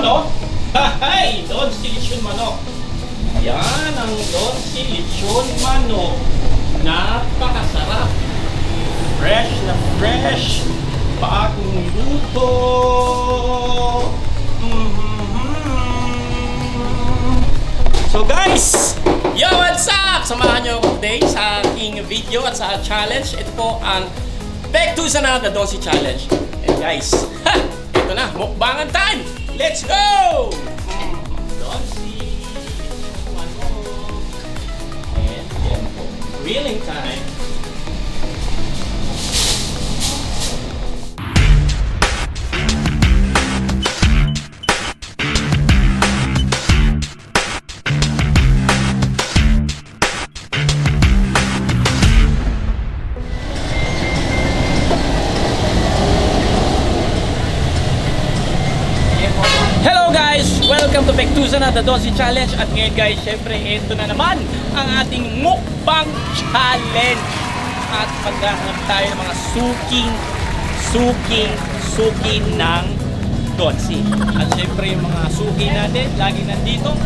lechon, oh. Hay! Don si lechon manok. Yan ang Don si lechon manok. Napakasarap. Fresh na fresh. Bagong luto. So guys, yo, what's up? Samahan nyo ako today sa aking video at sa challenge. Ito po ang Back to Sana na Don si Challenge. And guys, ito na, mukbangan time! Let's go! Don si and yan po, grilling time. Welcome to Pektusan at the Don si Challenge. At ngayon guys, syempre ito na naman ang ating mukbang challenge. At maghahanap tayo ng mga suki ng Donsi. At syempre yung mga suki natin lagi nandito.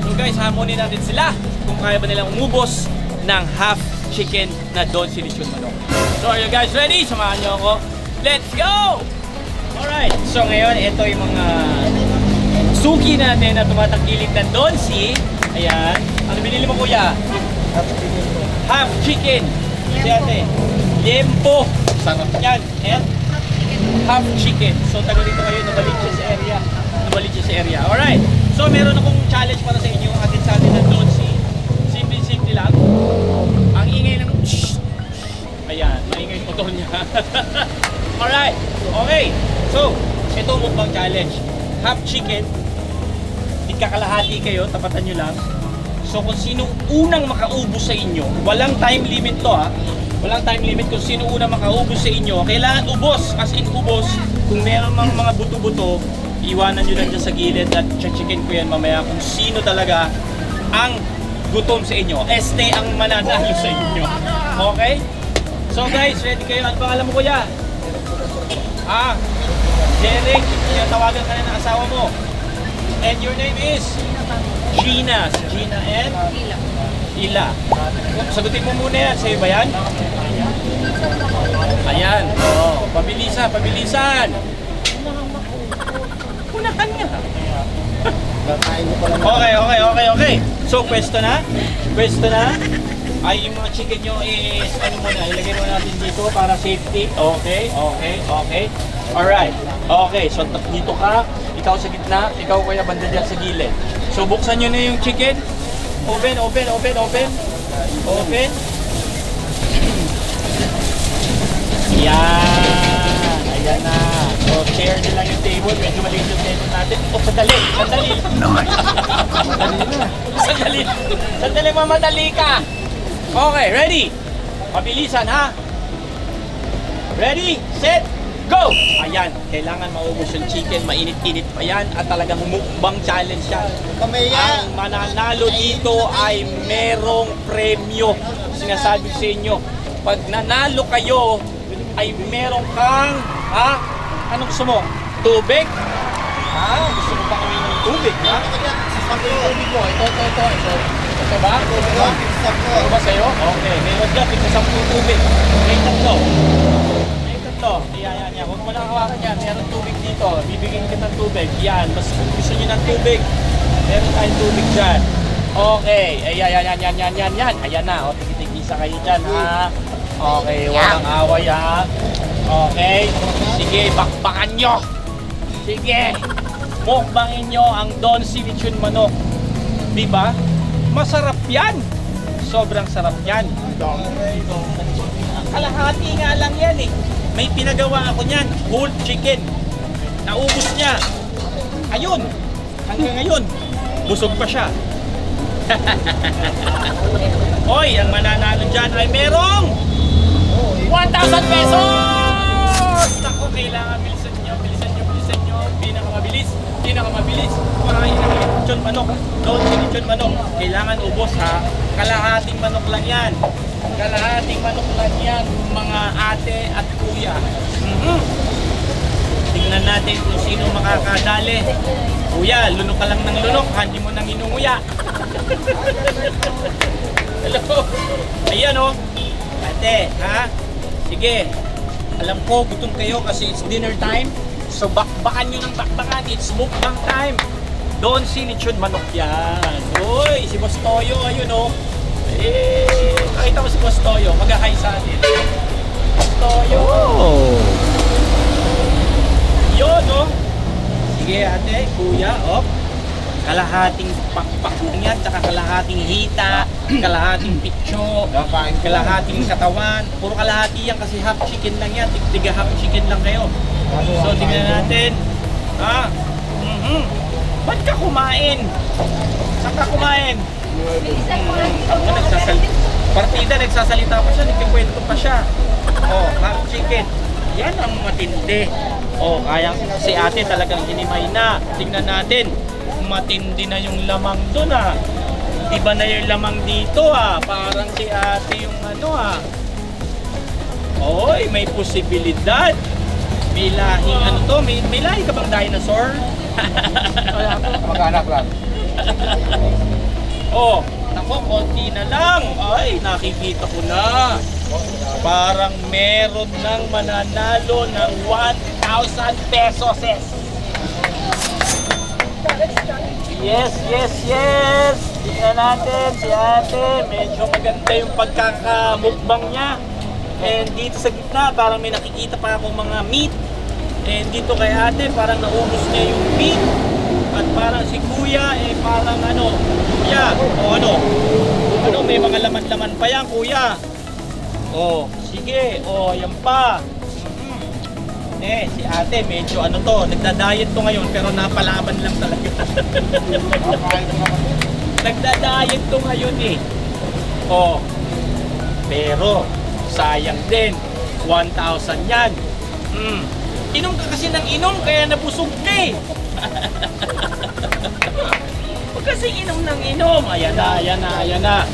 So guys, hamonin natin sila kung kaya ba nilang umubos ng half chicken na Donsi lechon manok. So are you guys ready? Samahan nyo ako. Let's go! Alright, so ngayon ito yung mga suki natin na tumatangkilik ng Donsi. Ayan. Ano binili mo, kuya? Half chicken. Si ate. Lempo. Sarap yan. And half chicken. So taga dito kayo, Novaliches area. Novaliches area. Alright. So meron akong challenge para sa inyo. Atin sa atin ng Donsi. Simple lang. Ang ingay ng ayan. Maingay yung motor niya. Alright. Okay. So, ito mukbang challenge. Half chicken. Kakalahati kayo, tapatan nyo lang. So kung sino unang makaubos sa inyo, walang time limit to ha. Walang time limit kung sino unang makaubos sa inyo. Kailangan ubos, as in ubos. Kung meron mga buto-buto, iwanan nyo lang dyan sa gilid at chicken ko yan mamaya kung sino talaga ang gutom sa inyo. Este ang mananalo sa inyo. Okay? So guys, ready kayo? Ano pangalan mo, kuya? Derek, tawagan ka na ng asawa mo. And your name is? Gina. Gina and? Ila. Sagutin mo muna yan. Sa'yo ba yan? Ayan. Oh, pabilisan. Unahan nga. Okay. So, pwesto na. Ay, yung mga chicken nyo is, ano muna, ilagay mo natin dito para safety. Okay. Alright. Okay, so dito ka. Ikaw sa gitna, ikaw kuya banda dyan sa gilid. So buksan nyo na yung chicken. Open. Ayan na. So share nyo lang yung table. Medyo maliit yung table natin. Sandali. Sandali, mamadali ka. Okay, ready? Pabilisan ha. Ready, set, go! Ayan, kailangan maubos yung chicken, mainit-init pa yan at talagang mukbang challenge yan. Ang mananalo dito ay merong premyo. Sinasabi sa inyo, pag nanalo kayo ay merong kang, anong gusto mo? Tubig? Gusto mo pa kami ng tubig, ha? Tubig mo, ito. Ito ba? Ito ba sa'yo? Okay, meron dyan, ito 10 tubig. May tatlo. Yan. Huwag mo lang hawakan yan. Meron tubig dito. Bibigyan kita ng tubig. Yan. Mas kung gusto nyo ng tubig, meron tayong tubig dyan. Okay. Yan. Ayan na. O, tigisa kayo dyan, ha? Okay. Walang away, ha? Okay. Sige, bakbakan nyo. Sige. Mukbangin nyo ang Don si lechon manok. Diba? Masarap yan. Sobrang sarap yan. Kalahati nga lang yan eh. May pinagawa ako niyan, whole chicken. Naubos niya. Ayun, hanggang ngayon, busog pa siya. Hoy, ang mananalo dyan ay merong 1,000 pesos! Naku, kailangan bilisan nyo. Pinakamabilis. Kumain ng lechon manok. Don si lechon manok. Kailangan ubos ha. Kalahating manok lang yan. Mga ate at kuya. tignan natin kung sino makakadali. Kuya, lunok ka lang ng lunok, hindi mo nang inunguya. Hello. Ayan o. Ate, ha? Sige. Alam ko, gutom kayo kasi it's dinner time. So bakbakan nyo ng bakbakan. It's mukbang time. Doon si Lechon Manok yan. Uy, si Boss Toyo, ayun o. Eh, nakita mo si Boss Toyo. Mag-hi sa atin. Boss Toyo. Oh. Yun o. Sige ate, kuya, op. Kalahating pakpak yan, tsaka kalahating hita, kalahating pitso, kalahating katawan. Puro kalahati yan kasi half chicken lang yan. Tiga half chicken lang kayo. So tingnan natin. Ha? Ba't ka kumain? Saan ka kumain? Partida, nagsasalita pa siya, nagkikwento pa siya. Oh, half chicken. Yan ang matindi. Oh, kaya si ate talagang hinimay na. Tingnan natin. Matindi na yung lamang doon ah. Iba na yung lamang dito ah. Parang si ate yung ano ah. Oy, may posibilidad. May lahing ano to? May lahi ka bang dinosaur? Mag-anak lang. Oh, nako, konti na lang. Ay, nakikita ko na. Parang meron ng mananalo ng 1,000 pesos. Yes, yes, yes! Tingnan natin si ate. Medyo maganda yung pagkakamukbang niya. And dito sa gitna, parang may nakikita pa ako mga meat. And dito kay ate, parang naubos niya yung meat. At parang si kuya, eh parang ano, kuya, o ano? Ano, may mga laman-laman pa yan, kuya. Oh, sige, oh, yan pa. Si ate, medyo ano to, nagda-diet to ngayon pero napalaban lang talaga. Nagda-diet to ngayon eh. Oh, pero sayang din, 1,000 yan. Inom ka kasi ng inom kaya nabusog ka eh. Huwag kasi inom ng inom. Ayan na, ayan na, ayan na.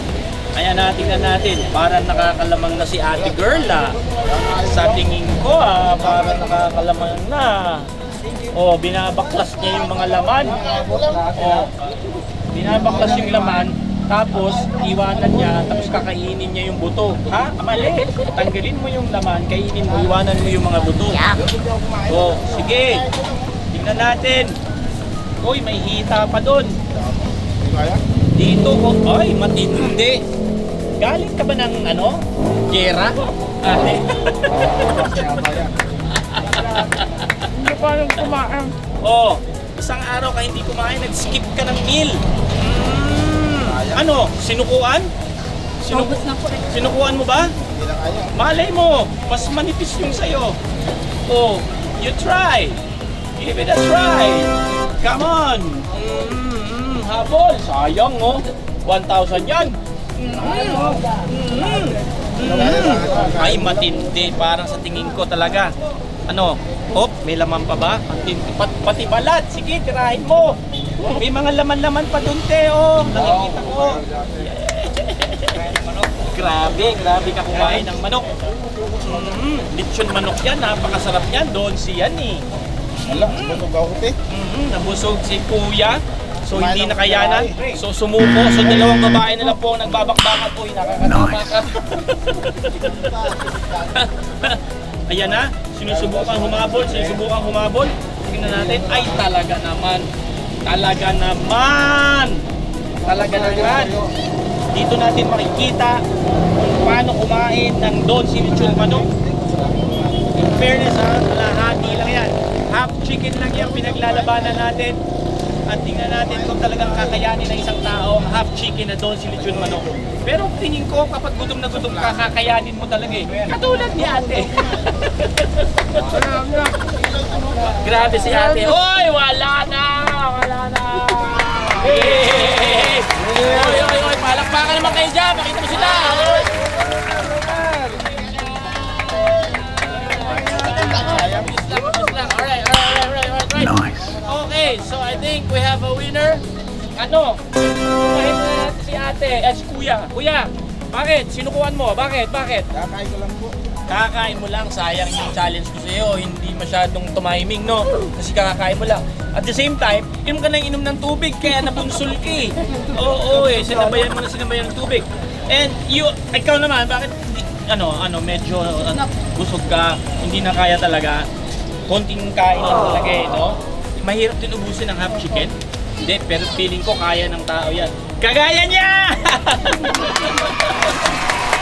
Ayan na, tingnan natin. Parang nakakalamang na si ate girl ah. Sa tingin ko ah, parang nakakalamang na. Oh, binabaklas niya yung mga laman. Oh, binabaklas yung laman. Tapos, iwanan niya. Tapos kakainin niya yung buto. Ha? Mali. Tanggalin mo yung laman. Kainin mo. Iwanan mo yung mga buto. Oh, sige. Tingnan natin. Uy, may hita pa doon. Dito, oh, ay, matindi. Galing ka ba ng ano? Gera? Ate? Hindi pa nang kumain. Oh, isang araw ka hindi kumain, nag-skip ka ng meal. Ano? Sinukuan? Sinukuan mo ba? Hindi na kaya. Malay mo, mas manipis yung sayo. Oh, you try. Give it a try. Come on. Habol. Sayang oh. 1,000 yan. Ay, matindi. Parang sa tingin ko talaga. Ano? Oh, may laman pa ba? Pati balat. Sige, tirahin mo. May mga laman-laman pa dun, te. Oh, nakikita ko. Grabe, grabe ka kumain ng manok. Lechon manok yan, napakasarap yan. Doon siyan eh. Wala, busog ako te. Nabusog si kuya. So hindi nakayanan. So sumuko. So dalawang babae na lang po ang nagbabakbakan. Uy, nakakatama ka. Ayan na. Sinusubukan humabol. Sinusubukan humabol. Tingnan natin. Ay, talaga naman. Talaga naman. Talaga naman. Dito natin makikita kung paano kumain ng Don si Lechon Manok. In fairness ha, lahati lang yan. Half chicken lang yan pinaglalabanan natin. At tingnan natin kung talagang kakayanin ng isang tao ang half chicken na Don si Lechon Manok. Pero tingin ko kapag gutom na gutom ka, kakayanin mo talaga eh. Katulad ni ate. Grabe si ate. Hoy, wala na! Wala na! Hey! Oy, palakpakan naman kayo dyan. Makita mo sila. Oy! Alright. Nice. Okay, so I think we have a winner. Ano? Kumain na natin si ate, si kuya. Kuya, bakit? Sinukuhan mo? Bakit? Kakain ko lang po. Kakakain mo lang, sayang yung challenge ko sa'yo. Hindi masyadong tumiming, no? Kasi kakakain mo lang. At the same time, inom ka nang inom ng tubig, kaya nabunsul ka eh. Oo eh, sinabayan mo na sinabayan ng tubig. And ikaw naman, bakit medyo busog ka, hindi na kaya talaga. Konting kain lang talaga eh, no? Mahirap din ubusin ng half chicken. Hindi, pero feeling ko kaya ng tao yan. Kagaya niya!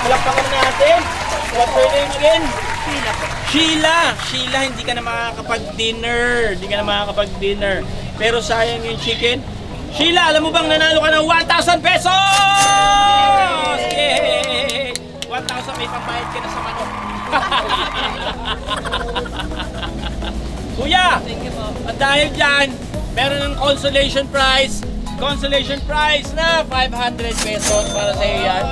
Palakpakan natin. What's her name again? Sheila. Sheila, hindi ka na makakapag-dinner. Hindi ka na makakapag-dinner. Pero sayang yung chicken. Sheila, alam mo bang nanalo ka ng 1,000 pesos? Yay! 1,000, may pambayad ka na sa manok. Kuya, at dahil dyan, meron ng consolation prize. Consolation prize na 500 pesos para sa iyo yan.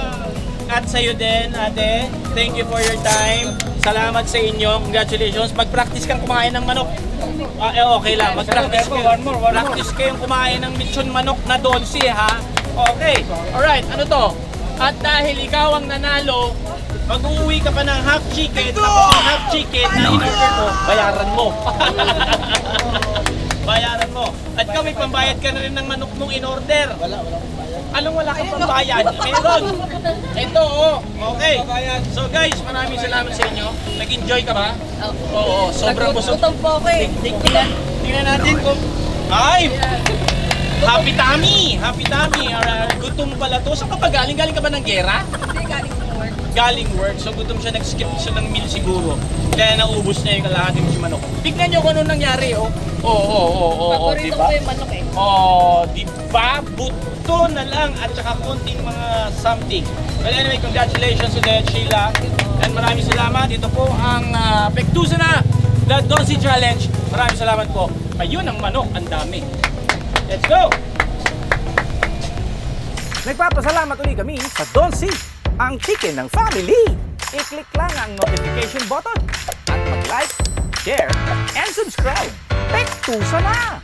At sa iyo din, ate. Thank you for your time. Salamat sa inyo. Congratulations. Mag-practice kang kumain ng manok. Okay lang. Mag-practice kayo. Practice kayong kumain ng lechon manok na donsi, ha? Okay. Alright, ano to? At dahil ikaw ang nanalo, mag-uwi ka pa ng half chicken, tapos ang half chicken na in-order mo, bayaran mo. Bayaran mo. At ikaw may pambayad ka na rin ng manok mong in-order. Wala pambayad. Anong wala kang pambayad? Meron. Ito, oh. Okay. So guys, maraming salamat sa inyo. Nag-enjoy ka ba? Oo. Sobrang busog. Gutom po ako eh. Tingnan natin kung... Ay! Happy tummy! Happy tummy! Gutom pala to. Saan ka pa galing? Galing ka ba ng gera? Hindi galing sa work. Galing work. So gutom siya, nag-skip siya ng meal siguro. Kaya naubos niya yung kalahati mo si manok. Tignan nyo kung ano nangyari, oh. Oo, Paborito diba? ko yung manok eh. Oh, diba? Buto na lang at saka konting mga something. Well, anyway, congratulations ulit, Sheila. And maraming salamat. Ito po ang Pektusa na The Donsi Challenge. Maraming salamat po. Ayun ang manok, ang dami. Let's go! Nagpapasalamat ulit kami sa Donsi, ang chicken ng family. I-click lang ang notification button at mag-like, share, and subscribe. Pektusa na!